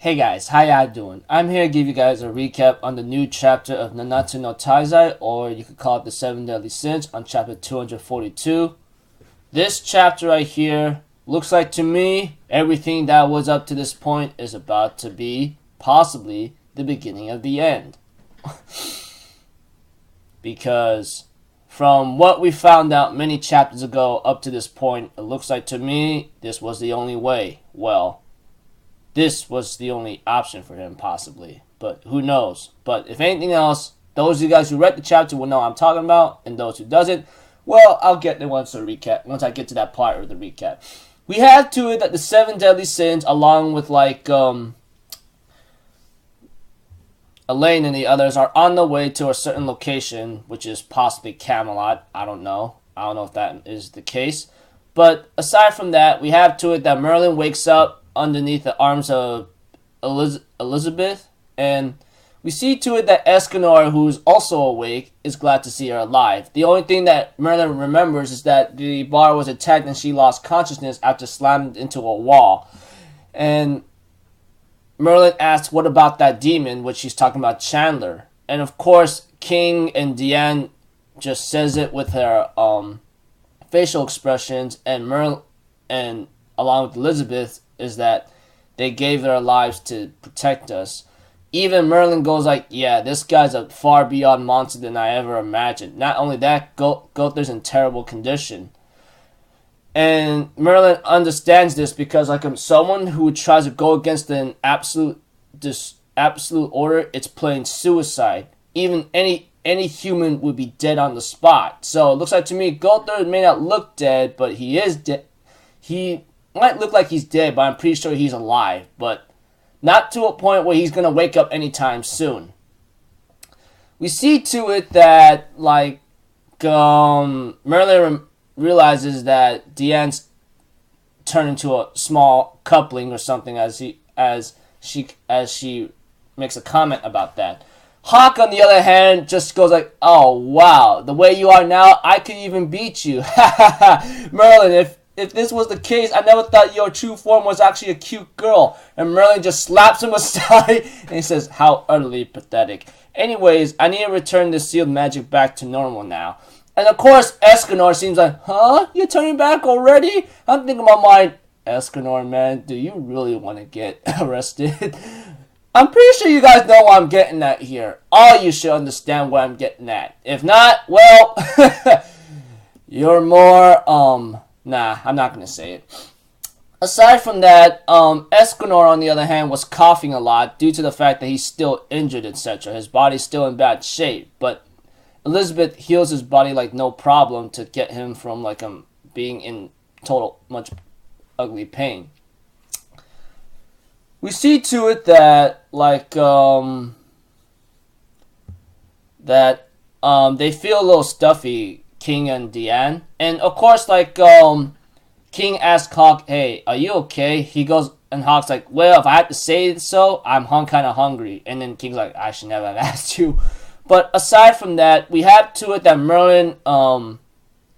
Hey guys, how y'all doing? I'm here to give you guys a recap on the new chapter of Nanatsu no Taizai, or you could call it the 7 Deadly Sins, on chapter 242. This chapter right here looks like to me everything that was up to this point is about to be possibly the beginning of the end. Because from what we found out many chapters ago up to this point, it looks like to me this was the only way. Well, this was the only option for him, possibly. But who knows? But if anything else, those of you guys who read the chapter will know what I'm talking about. And those who doesn't, well, I'll get there once I get to that part of the recap. We have to it that the 7 deadly sins, along with Elaine and the others, are on the way to a certain location, which is possibly Camelot. I don't know if that is the case. But aside from that, we have to it that Merlin wakes up underneath the arms of Elizabeth, and we see to it that Escanor, who's also awake, is glad to see her alive. The only thing that Merlin remembers is that the bar was attacked and she lost consciousness after slammed into a wall. And Merlin asks, what about that demon, which she's talking about Chandler. And of course, King and Diane just says it with her facial expressions, and along with Elizabeth, is that they gave their lives to protect us. Even Merlin goes like, yeah, this guy's a far beyond monster than I ever imagined. Not only that, Gother's in terrible condition. And Merlin understands this because someone who tries to go against an absolute order, it's plain suicide. Even any human would be dead on the spot. So it looks like to me, Gother may not look dead, but he is dead. He might look like he's dead, but I'm pretty sure he's alive. But not to a point where he's going to wake up anytime soon. We see to it that, Merlin realizes that Diane's turned into a small coupling or something as she makes a comment about that. Hawk, on the other hand, just goes like, oh, wow, the way you are now, I could even beat you. Merlin, if this was the case, I never thought your true form was actually a cute girl. And Merlin just slaps him aside and he says, how utterly pathetic. Anyways, I need to return the sealed magic back to normal now. And of course, Escanor seems like, huh? You're turning back already? I'm thinking about mine. Escanor, man, do you really want to get arrested? I'm pretty sure you guys know what I'm getting at here. All you should understand what I'm getting at. If not, well, you're more, nah, I'm not going to say it. Aside from that, Escanor, on the other hand, was coughing a lot due to the fact that he's still injured, etc. His body's still in bad shape, but Elizabeth heals his body like no problem to get him from being in much ugly pain. We see to it that they feel a little stuffy, King and Diane, and of course King asks Hawk, hey, are you okay? He goes, and Hawk's like, well, if I had to say so, I'm kind of hungry. And then King's like, I should never have asked you. But aside from that, we have to it that Merlin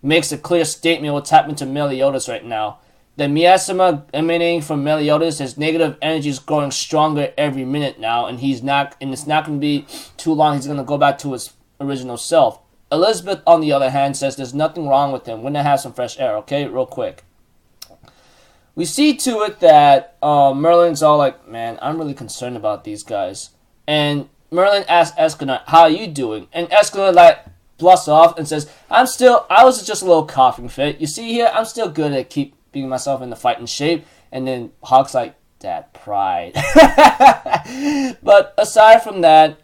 makes a clear statement of what's happening to Meliodas right now. The miasma emanating from Meliodas, his negative energy is growing stronger every minute now, and it's not going to be too long. He's going to go back to his original self. Elizabeth, on the other hand, says there's nothing wrong with him. We're going to have some fresh air, okay? Real quick. We see to it that Merlin's all like, man, I'm really concerned about these guys. And Merlin asks Escanor, how are you doing? And Escanor bluffs off and says, I was just a little coughing fit. You see here, I'm still good at keeping myself in the fighting shape. And then Hawk's like, that pride. But aside from that,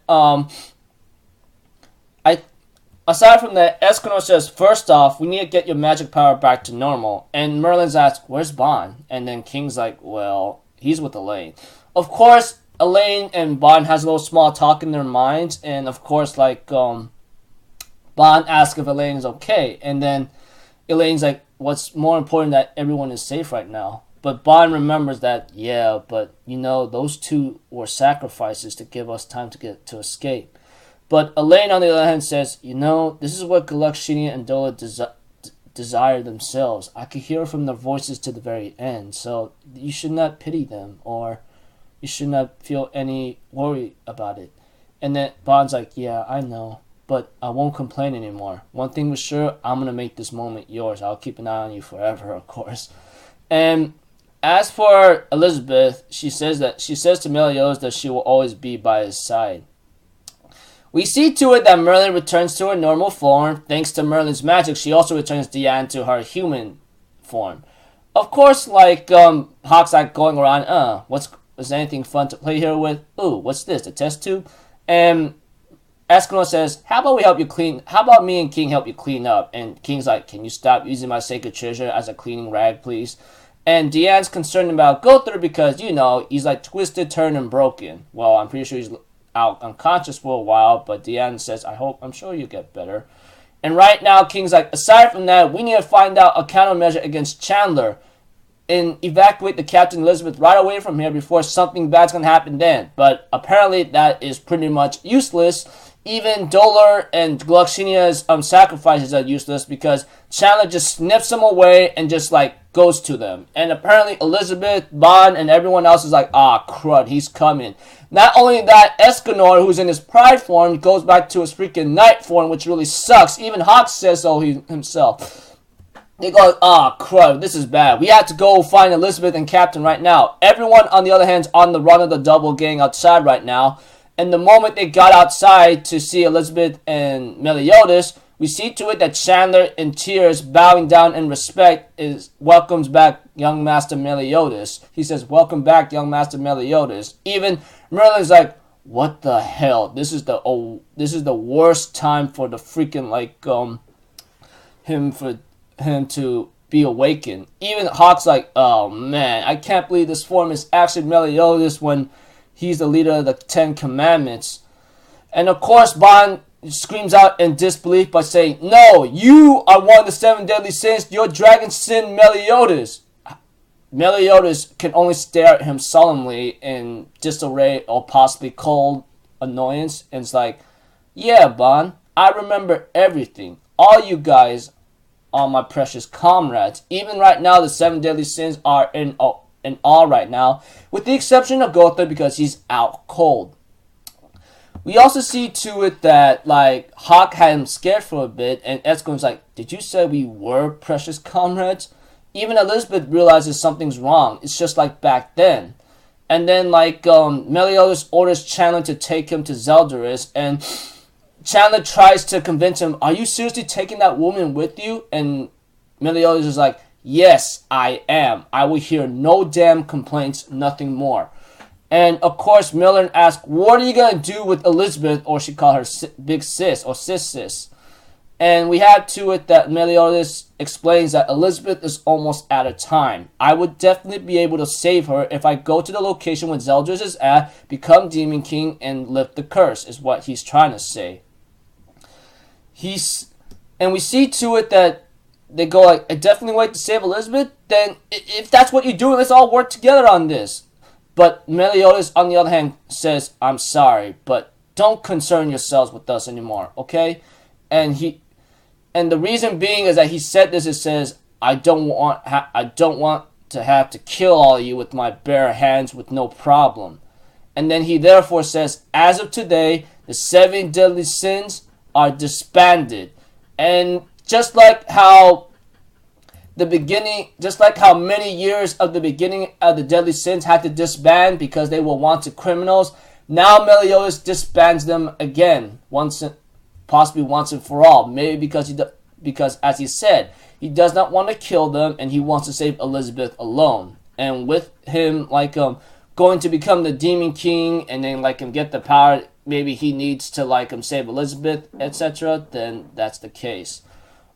Escanor says, first off, we need to get your magic power back to normal. And Merlin's asked, where's Bond? And then King's like, well, he's with Elaine. Of course, Elaine and Bond has a little small talk in their minds. And of course, Bond asks if Elaine is okay. And then Elaine's like, what's more important that everyone is safe right now. But Bond remembers that, yeah, but those two were sacrifices to give us time to escape. But Elaine, on the other hand, says, this is what Galakshini and Dola desire themselves. I could hear from their voices to the very end, so you should not pity them or You should not feel any worry about it. And then Bond's like, yeah, I know, but I won't complain anymore. One thing was sure, I'm going to make this moment yours. I'll keep an eye on you forever, of course. And as for Elizabeth, she says to Meliodas that she will always be by his side. We see to it that Merlin returns to her normal form. Thanks to Merlin's magic, she also returns Diane to her human form. Of course, like, Hawk's like going around, is there anything fun to play here with? Ooh, what's this, the test tube? And Escanor says, how about me and King help you clean up? And King's like, can you stop using my sacred treasure as a cleaning rag, please? And Diane's concerned about Gunther because, he's like twisted, turned, and broken. Well, I'm pretty sure he's out unconscious for a while, but Diane says, I'm sure you get better. And right now, King's like, aside from that, we need to find out a countermeasure against Chandler and evacuate the Captain Elizabeth right away from here before something bad's gonna happen then. But apparently that is pretty much useless. Even Dolar and Gluxinia's sacrifices are useless because Chandler just snips them away and just like goes to them. And apparently Elizabeth, Bond, and everyone else is like, crud, he's coming. Not only that, Escanor, who's in his pride form, goes back to his freaking knight form, which really sucks. Even Hawk says so himself. They go, crud, this is bad. We have to go find Elizabeth and Captain right now. Everyone, on the other hand, is on the run of the double gang outside right now. And the moment they got outside to see Elizabeth and Meliodas, we see to it that Chandler, in tears, bowing down in respect, welcomes back young Master Meliodas. He says, welcome back, young Master Meliodas. Even Merlin's like, what the hell? This is the worst time for the freaking, him to be awakened. Even Hawk's like, oh man, I can't believe this form is actually Meliodas when he's the leader of the 10 Commandments. And of course, Bond screams out in disbelief by saying, no, you are one of the 7 deadly sins. Your dragon sin Meliodas. Meliodas can only stare at him solemnly in disarray or possibly cold annoyance. And it's like, yeah, Bond, I remember everything. All you guys are my precious comrades. Even right now, the 7 deadly sins are in all right now, with the exception of Gunther because he's out cold. We also see to it that, Hawk had him scared for a bit, and Escon's like, did you say we were precious comrades? Even Elizabeth realizes something's wrong. It's just like back then. And then, Meliodas orders Chandler to take him to Zeldaris, and Chandler tries to convince him, are you seriously taking that woman with you? And Meliodas is like, yes, I am. I will hear no damn complaints, nothing more. And, of course, Merlin asks, what are you going to do with Elizabeth, or she called her big sis, or sis. And we have to it that Meliodas explains that Elizabeth is almost out of time. I would definitely be able to save her if I go to the location where Zeldris is at, become Demon King, and lift the curse, is what he's trying to say. And we see to it that they go like, a definitely way to save Elizabeth? Then, if that's what you're doing, let's all work together on this. But Meliodas, on the other hand, says, I'm sorry, but don't concern yourselves with us anymore, okay? And the reason being is that he said this, it says, I don't want to have to kill all of you with my bare hands with no problem. And then he therefore says, as of today, the 7 deadly sins are disbanded. And just like how many years of the beginning of the deadly sins had to disband because they were wanted criminals, now Meliodas disbands them again, possibly once and for all. Maybe because as he said, he does not want to kill them and he wants to save Elizabeth alone. And with him going to become the Demon King and then get the power, maybe he needs to save Elizabeth, etc., then that's the case.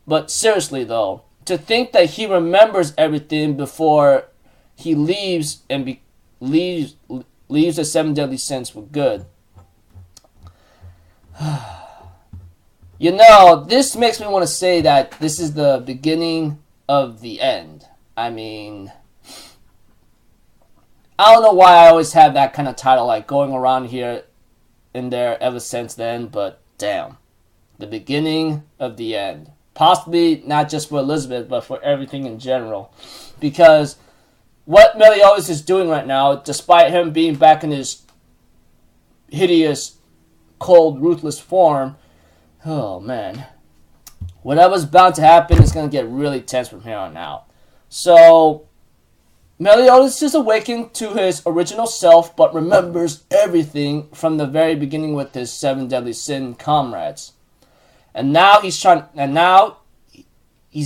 But seriously though, to think that he remembers everything before he leaves and leaves the 7 deadly sins for good. This makes me want to say that this is the beginning of the end. I mean, I don't know why I always have that kind of title going around here and there ever since then, but damn. The beginning of the end. Possibly not just for Elizabeth, but for everything in general. Because what Meliodas is doing right now, despite him being back in his hideous, cold, ruthless form, oh man, whatever's bound to happen is going to get really tense from here on out. So, Meliodas is awakened to his original self, but remembers everything from the very beginning with his 7 deadly sin comrades. And now he's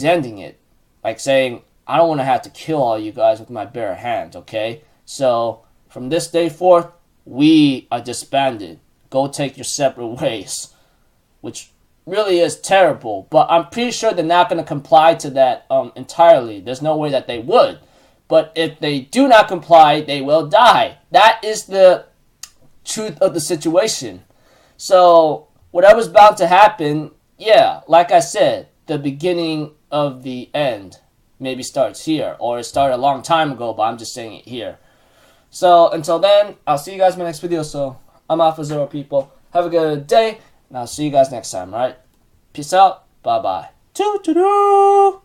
ending it, like saying, I don't want to have to kill all you guys with my bare hands, okay? So, from this day forth, we are disbanded. Go take your separate ways. Which really is terrible, but I'm pretty sure they're not going to comply to that entirely. There's no way that they would. But if they do not comply, they will die. That is the truth of the situation. So, whatever's bound to happen, yeah, like I said, the beginning of the end maybe starts here. Or it started a long time ago, but I'm just saying it here. So, until then, I'll see you guys in my next video. So, I'm Alpha Zero, people. Have a good day, and I'll see you guys next time, right? Peace out. Bye-bye. Toodaloo!